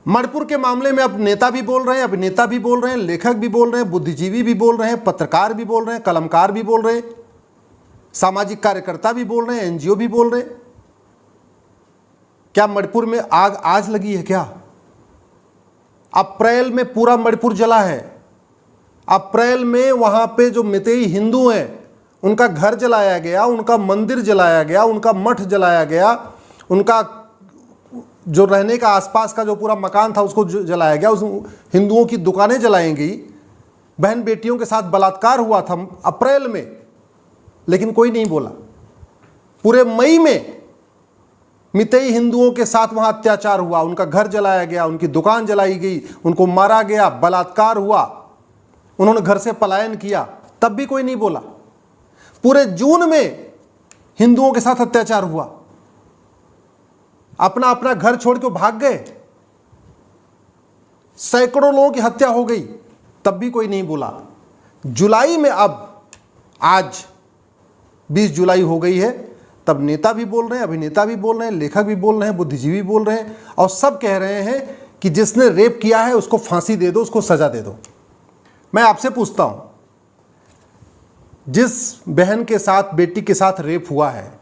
मणिपुर के मामले में अब नेता भी बोल रहे हैं, अभिनेता भी बोल रहे हैं, लेखक भी बोल रहे हैं, बुद्धिजीवी भी बोल रहे हैं, पत्रकार भी बोल रहे हैं, कलमकार भी बोल रहे हैं, सामाजिक कार्यकर्ता भी बोल रहे हैं, एनजीओ भी बोल रहे हैं। क्या मणिपुर में आग आज लगी है क्या? अप्रैल में पूरा मणिपुर जला है। अप्रैल में वहां पे जो मितेई हिंदू हैं उनका घर जलाया गया, उनका मंदिर जलाया गया, उनका मठ जलाया गया, उनका जो रहने का आसपास का जो पूरा मकान था उसको जलाया गया, उस हिंदुओं की दुकानें जलाई गई, बहन बेटियों के साथ बलात्कार हुआ था अप्रैल में, लेकिन कोई नहीं बोला। पूरे मई में मितेई हिंदुओं के साथ वहां अत्याचार हुआ, उनका घर जलाया गया, उनकी दुकान जलाई गई, उनको मारा गया, बलात्कार हुआ, उन्होंने घर से पलायन किया, तब भी कोई नहीं बोला। पूरे जून में हिंदुओं के साथ अत्याचार हुआ, अपना अपना घर छोड़ के भाग गए, सैकड़ों लोगों की हत्या हो गई, तब भी कोई नहीं बोला। जुलाई में अब आज 20 जुलाई हो गई है, तब नेता भी बोल रहे हैं, अभिनेता भी बोल रहे हैं, लेखक भी बोल रहे हैं, बुद्धिजीवी बोल रहे हैं, और सब कह रहे हैं कि जिसने रेप किया है उसको फांसी दे दो, उसको सजा दे दो। मैं आपसे पूछता हूं, जिस बहन के साथ, बेटी के साथ रेप हुआ है,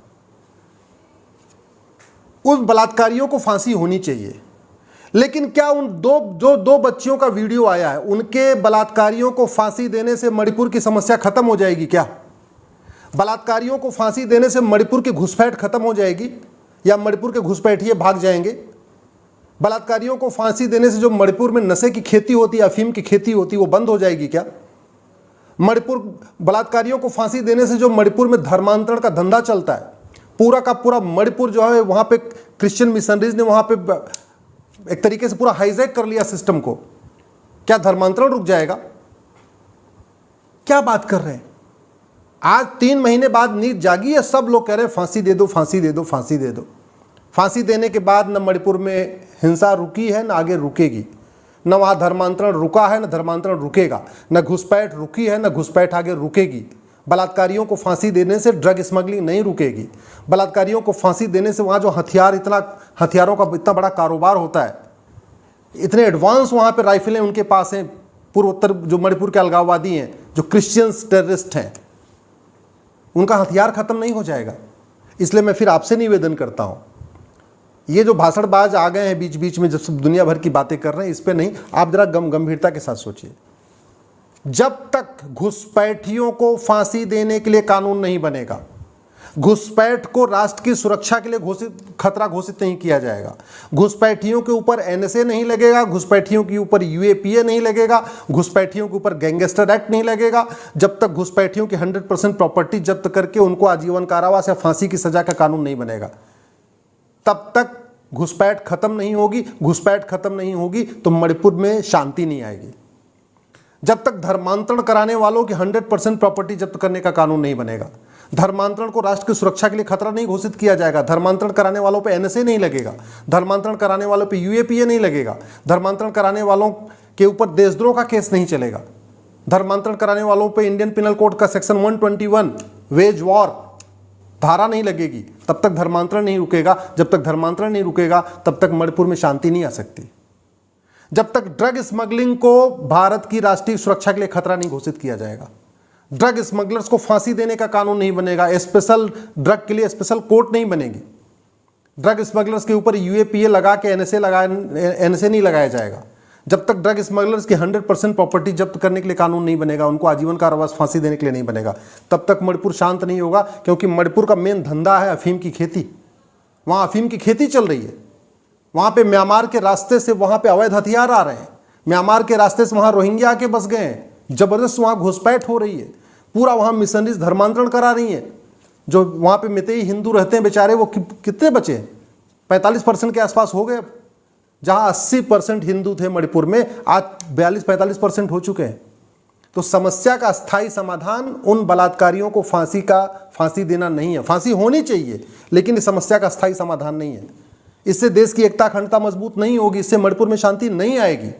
उन बलात्कारियों को फांसी होनी चाहिए, लेकिन क्या उन दो बच्चियों का वीडियो आया है, उनके बलात्कारियों को फांसी देने से मणिपुर की समस्या खत्म हो जाएगी क्या? बलात्कारियों को फांसी देने से मणिपुर की घुसपैठ खत्म हो जाएगी या मणिपुर के घुसपैठिए भाग जाएंगे? बलात्कारियों को फांसी देने से जो मणिपुर में नशे की खेती होती है, अफीम की खेती होती है, वो बंद हो जाएगी क्या? बलात्कारियों को फांसी देने से जो मणिपुर में धर्मांतरण का धंधा चलता है, पूरा का पूरा मणिपुर जो है, वहां पे क्रिश्चियन मिशनरीज ने वहां पे एक तरीके से पूरा हाईजैक कर लिया सिस्टम को, क्या धर्मांतरण रुक जाएगा? क्या बात कर रहे हैं? आज 3 महीने बाद नींद जागी है, सब लोग कह रहे हैं फांसी दे दो, फांसी दे दो, फांसी दे दो। फांसी देने के बाद न मणिपुर में हिंसा रुकी है, न आगे रुकेगी, न वहाँ धर्मांतरण रुका है, न धर्मांतरण रुकेगा, न घुसपैठ रुकी है, न घुसपैठ आगे रुकेगी। बलात्कारियों को फांसी देने से ड्रग स्मगलिंग नहीं रुकेगी। बलात्कारियों को फांसी देने से वहाँ जो हथियारों का इतना बड़ा कारोबार होता है, इतने एडवांस वहाँ पे राइफलें उनके पास हैं, पूर्वोत्तर जो मणिपुर के अलगाववादी हैं, जो क्रिश्चियंस टेररिस्ट हैं, उनका हथियार खत्म नहीं हो जाएगा। इसलिए मैं फिर आपसे निवेदन करता हूँ, ये जो भाषणबाज आ गए हैं बीच बीच में, जब सब दुनिया भर की बातें कर रहे हैं, इस पे नहीं, आप जरा गंभीरता के साथ सोचिए। जब तक घुसपैठियों को फांसी देने के लिए कानून नहीं बनेगा, घुसपैठ को राष्ट्र की सुरक्षा के लिए खतरा घोषित नहीं किया जाएगा, घुसपैठियों के ऊपर एनएसए नहीं लगेगा, घुसपैठियों के ऊपर यूएपीए नहीं लगेगा, घुसपैठियों के ऊपर गैंगस्टर एक्ट नहीं लगेगा, जब तक घुसपैठियों की 100% प्रॉपर्टी जब्त करके उनको आजीवन कारावास या फांसी की सजा का कानून नहीं बनेगा, तब तक घुसपैठ खत्म नहीं होगी। घुसपैठ खत्म नहीं होगी तो मणिपुर में शांति नहीं आएगी। जब तक धर्मांतरण कराने वालों की 100% प्रॉपर्टी जब्त करने का कानून नहीं बनेगा, धर्मांतरण को राष्ट्र की सुरक्षा के लिए खतरा नहीं घोषित किया जाएगा, धर्मांतरण कराने वालों पे एनएसए नहीं लगेगा, धर्मांतरण कराने वालों पे यूएपीए नहीं लगेगा, धर्मांतरण कराने वालों के ऊपर देशद्रोह का केस नहीं चलेगा, धर्मांतरण कराने वालों पे इंडियन पिनल कोड का सेक्शन 121 वेज वॉर धारा नहीं लगेगी, तब तक धर्मांतरण नहीं रुकेगा। जब तक धर्मांतरण नहीं रुकेगा तब तक मणिपुर में शांति नहीं आ सकती। जब तक ड्रग स्मगलिंग को भारत की राष्ट्रीय सुरक्षा के लिए खतरा नहीं घोषित किया जाएगा, ड्रग स्मगलर्स को फांसी देने का कानून नहीं बनेगा, स्पेशल ड्रग के लिए स्पेशल कोर्ट नहीं बनेगी, ड्रग स्मगलर्स के ऊपर यूएपीए लगा के एनएसए नहीं लगाया जाएगा, जब तक ड्रग स्मगलर्स की 100% प्रॉपर्टी जब्त करने के लिए कानून नहीं बनेगा, उनको आजीवन कारावास फांसी देने के लिए नहीं बनेगा, तब तक मणिपुर शांत नहीं होगा। क्योंकि मणिपुर का मेन धंधा है अफीम की खेती, वहाँ अफीम की खेती चल रही है, वहाँ पे म्यांमार के रास्ते से वहाँ पे अवैध हथियार आ रहे हैं, म्यांमार के रास्ते से वहाँ रोहिंग्या आके बस गए हैं, जबरदस्त वहाँ घुसपैठ हो रही है, पूरा वहाँ मिशनरीज धर्मांतरण करा रही हैं। जो वहाँ पे मितेई हिंदू रहते हैं बेचारे, वो कितने बचे? 45% के आसपास हो गए। जहाँ 80% हिंदू थे मणिपुर में, आज 42-45% हो चुके हैं। तो समस्या का स्थायी समाधान उन बलात्कारियों को फांसी देना नहीं है। फांसी होनी चाहिए, लेकिन इस समस्या का स्थायी समाधान नहीं है। इससे देश की एकता अखंडता मजबूत नहीं होगी, इससे मणिपुर में शांति नहीं आएगी।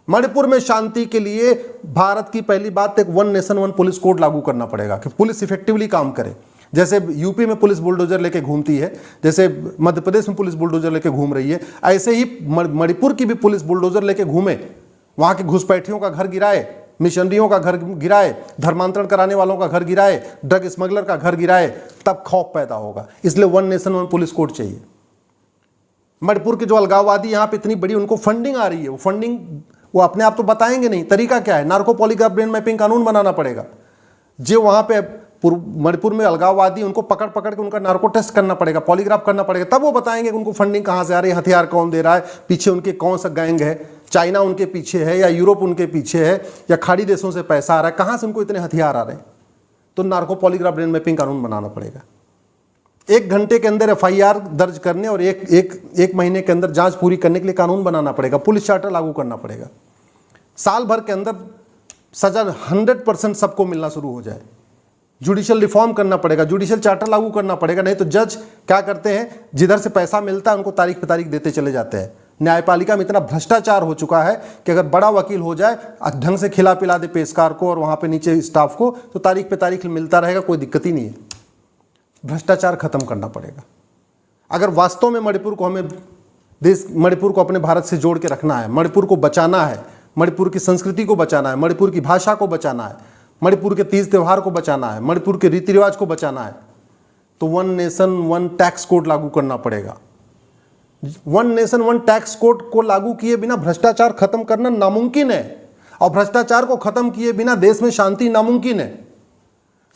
मणिपुर में शांति के लिए भारत की पहली बात, एक 1 नेशन 1 पुलिस कोड लागू करना पड़ेगा कि पुलिस इफेक्टिवली काम करे। जैसे यूपी में पुलिस बुलडोजर लेके घूमती है, जैसे मध्य प्रदेश में पुलिस बुलडोजर लेके घूम रही है, ऐसे ही मणिपुर की भी पुलिस बुलडोजर लेके घूमे, वहाँ के घुसपैठियों का घर गिराए, मिशनरियों का घर गिराए, धर्मांतरण कराने वालों का घर गिराए, ड्रग स्मगलर का घर गिराए, तब खौफ पैदा होगा। इसलिए one nation one police code चाहिए। मणिपुर के जो अलगाववादी यहाँ पे इतनी बड़ी उनको फंडिंग आ रही है, वो फंडिंग वो अपने आप तो बताएंगे नहीं, तरीका क्या है? नार्को पॉलीग्राफ ब्रेन मैपिंग कानून बनाना पड़ेगा। जो वहाँ पे मणिपुर में अलगाववादी, उनको पकड़ पकड़ के उनका नार्को टेस्ट करना पड़ेगा, पॉलीग्राफ करना पड़ेगा, तब वो बताएंगे कि उनको फंडिंग कहाँ से आ रही है, हथियार कौन दे रहा है, पीछे उनके कौन सा गैंग है, चाइना उनके पीछे है या यूरोप उनके पीछे है या खाड़ी देशों से पैसा आ रहा है, कहाँ से उनको इतने हथियार आ रहे हैं। तो नार्को पॉलीग्राफ ब्रेन मैपिंग कानून बनाना पड़ेगा। 1 घंटे के अंदर FIR दर्ज करने और एक महीने के अंदर जांच पूरी करने के लिए कानून बनाना पड़ेगा, पुलिस चार्टर लागू करना पड़ेगा। साल भर के अंदर सजा 100% सबको मिलना शुरू हो जाए। जुडिशियल रिफॉर्म करना पड़ेगा, जुडिशियल चार्टर लागू करना पड़ेगा। नहीं तो जज क्या करते हैं, जिधर से पैसा मिलता है उनको तारीख पे तारीख देते चले जाते हैं। न्यायपालिका में इतना भ्रष्टाचार हो चुका है कि अगर बड़ा वकील हो जाए, ढंग से खिला पिला दे पेशकार को और वहाँ पे नीचे स्टाफ को, तो तारीख पे तारीख मिलता रहेगा, कोई दिक्कत ही नहीं है। भ्रष्टाचार खत्म करना पड़ेगा। अगर वास्तव में मणिपुर को अपने भारत से जोड़ के रखना है, मणिपुर को बचाना है, मणिपुर की संस्कृति को बचाना है, मणिपुर की भाषा को बचाना है, मणिपुर के तीज त्योहार को बचाना है, मणिपुर के रीति रिवाज को बचाना है, तो one nation one tax code लागू करना पड़ेगा। One nation one tax code को लागू किए बिना भ्रष्टाचार खत्म करना नामुमकिन है, और भ्रष्टाचार को खत्म किए बिना देश में शांति नामुमकिन है।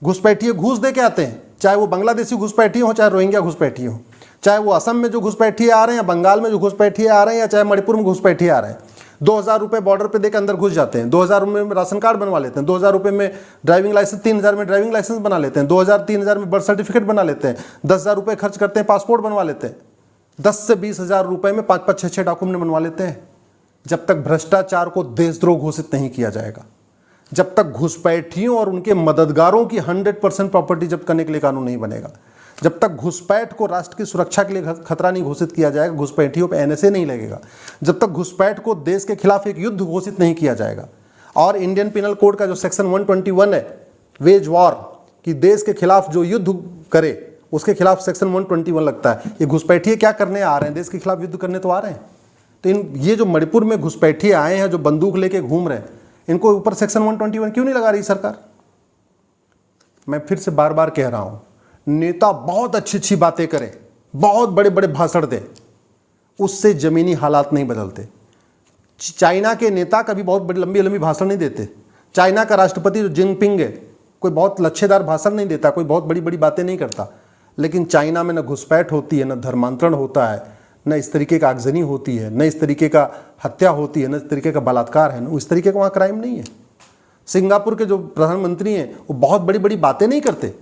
घुसपैठिए घूस दे के आते हैं, चाहे वो बांग्लादेशी घुसपैठिए हो, चाहे रोहिंग्या घुसपैठिए हो, चाहे वो असम में जो घुसपैठिए आ रहे हैं या बंगाल में जो घुसपैठिए आ रहे हैं या चाहे मणिपुर में घुसपैठिए आ रहे हैं। 2000 रुपये बॉर्डर पे देकर अंदर घुस जाते हैं, 2000 रुपये में राशन कार्ड बनवा लेते हैं, 2000 रुपये में ड्राइविंग लाइसेंस, 3000 में ड्राइविंग लाइसेंस बना लेते हैं, 2000-3000 में बर्थ सर्टिफिकेट बना लेते हैं, 10,000 रुपये खर्च करते हैं पासपोर्ट बनवा लेते हैं, 10 से 20,000 रुपये में 5-5, 6-6 डॉक्यूमेंट बनवा लेते हैं। जब तक भ्रष्टाचार को देशद्रोह घोषित नहीं किया जाएगा, जब तक घुसपैठियों और उनके मददगारों की 100% प्रॉपर्टी जब्त करने के लिए कानून नहीं बनेगा, जब तक घुसपैठ को राष्ट्र की सुरक्षा के लिए खतरा नहीं घोषित किया जाएगा, घुसपैठियों पे NSA नहीं लगेगा, जब तक घुसपैठ को देश के खिलाफ एक युद्ध घोषित नहीं किया जाएगा, और इंडियन पिनल कोड का जो सेक्शन 121 है, वेज वॉर, कि देश के खिलाफ जो युद्ध करे उसके खिलाफ सेक्शन 121 लगता है। ये घुसपैठिए क्या करने आ रहे हैं? देश के खिलाफ युद्ध करने तो आ रहे हैं। तो ये जो मणिपुर में घुसपैठिए आए हैं, जो बंदूक लेके घूम रहे हैं, इनको ऊपर सेक्शन 121 क्यों नहीं लगा रही सरकार? मैं फिर से बार बार कह रहा हूं, नेता बहुत अच्छी अच्छी बातें करें, बहुत बड़े बड़े भाषण दें, उससे जमीनी हालात नहीं बदलते। चाइना के नेता कभी बहुत बड़ी लंबी लंबी भाषण नहीं देते। चाइना का राष्ट्रपति जो जिनपिंग है, कोई बहुत लच्छेदार भाषण नहीं देता, कोई बहुत बड़ी बड़ी बातें नहीं करता, लेकिन चाइना में न घुसपैठ होती है, न धर्मांतरण होता है, न इस तरीके का आगजनी होती है, न इस तरीके का हत्या होती है, न इस तरीके का बलात्कार है, न इस तरीके का वहाँ क्राइम नहीं है। सिंगापुर के जो प्रधानमंत्री हैं वो बहुत बड़ी बड़ी बातें नहीं करते,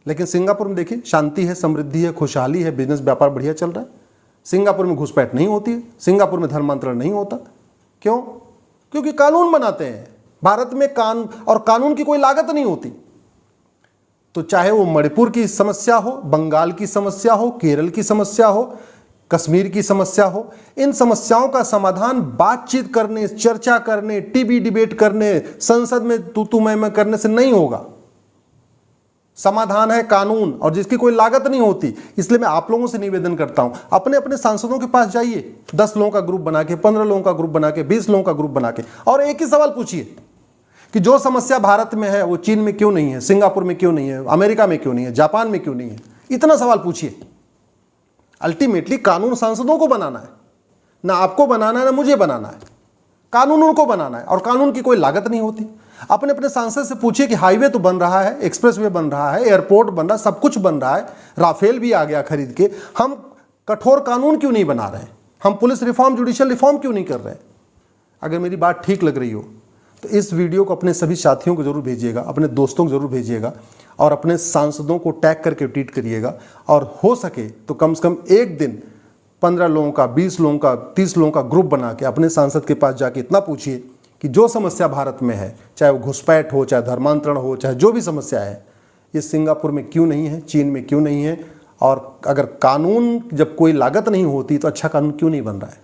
लेकिन सिंगापुर में देखिए शांति है, समृद्धि है, खुशहाली है, बिजनेस व्यापार बढ़िया चल रहा है। सिंगापुर में घुसपैठ नहीं होती है, सिंगापुर में धर्मांतरण नहीं होता। क्यों? क्योंकि कानून बनाते हैं। भारत में कानून की कोई लागत नहीं होती। तो चाहे वो मणिपुर की समस्या हो, बंगाल की समस्या हो, केरल की समस्या हो, कश्मीर की समस्या हो, इन समस्याओं का समाधान बातचीत करने, चर्चा करने, टीवी डिबेट करने, संसद में तू मैं करने से नहीं होगा। समाधान है कानून, और जिसकी कोई लागत नहीं होती। इसलिए मैं आप लोगों से निवेदन करता हूं, अपने अपने सांसदों के पास जाइए, 10 लोगों का ग्रुप बना के, 15 लोगों का ग्रुप बना के, 20 लोगों का ग्रुप बना के, और एक ही सवाल पूछिए कि जो समस्या भारत में है वो चीन में क्यों नहीं है, सिंगापुर में क्यों नहीं है, अमेरिका में क्यों नहीं है, जापान में क्यों नहीं है। इतना सवाल पूछिए। अल्टीमेटली कानून सांसदों को बनाना है, ना आपको बनाना है, ना मुझे बनाना है। कानून उनको बनाना है, और कानून की कोई लागत नहीं होती। अपने अपने सांसद से पूछिए कि हाईवे तो बन रहा है, एक्सप्रेसवे बन रहा है, एयरपोर्ट बन रहा है, सब कुछ बन रहा है, राफेल भी आ गया खरीद के, हम कठोर कानून क्यों नहीं बना रहे? हम पुलिस रिफॉर्म, जुडिशियल रिफॉर्म क्यों नहीं कर रहे? अगर मेरी बात ठीक लग रही हो तो इस वीडियो को अपने सभी साथियों को जरूर भेजिएगा, अपने दोस्तों को जरूर भेजिएगा, और अपने सांसदों को टैग करके ट्वीट करिएगा। और हो सके तो कम से कम एक दिन 15 लोगों का, 20 लोगों का, 30 लोगों का ग्रुप बना के अपने सांसद के पास जाके इतना पूछिए कि जो समस्या भारत में है, चाहे वो घुसपैठ हो, चाहे धर्मांतरण हो, चाहे जो भी समस्या है, ये सिंगापुर में क्यों नहीं है, चीन में क्यों नहीं है, और अगर कानून जब कोई लागत नहीं होती तो अच्छा कानून क्यों नहीं बन रहा है।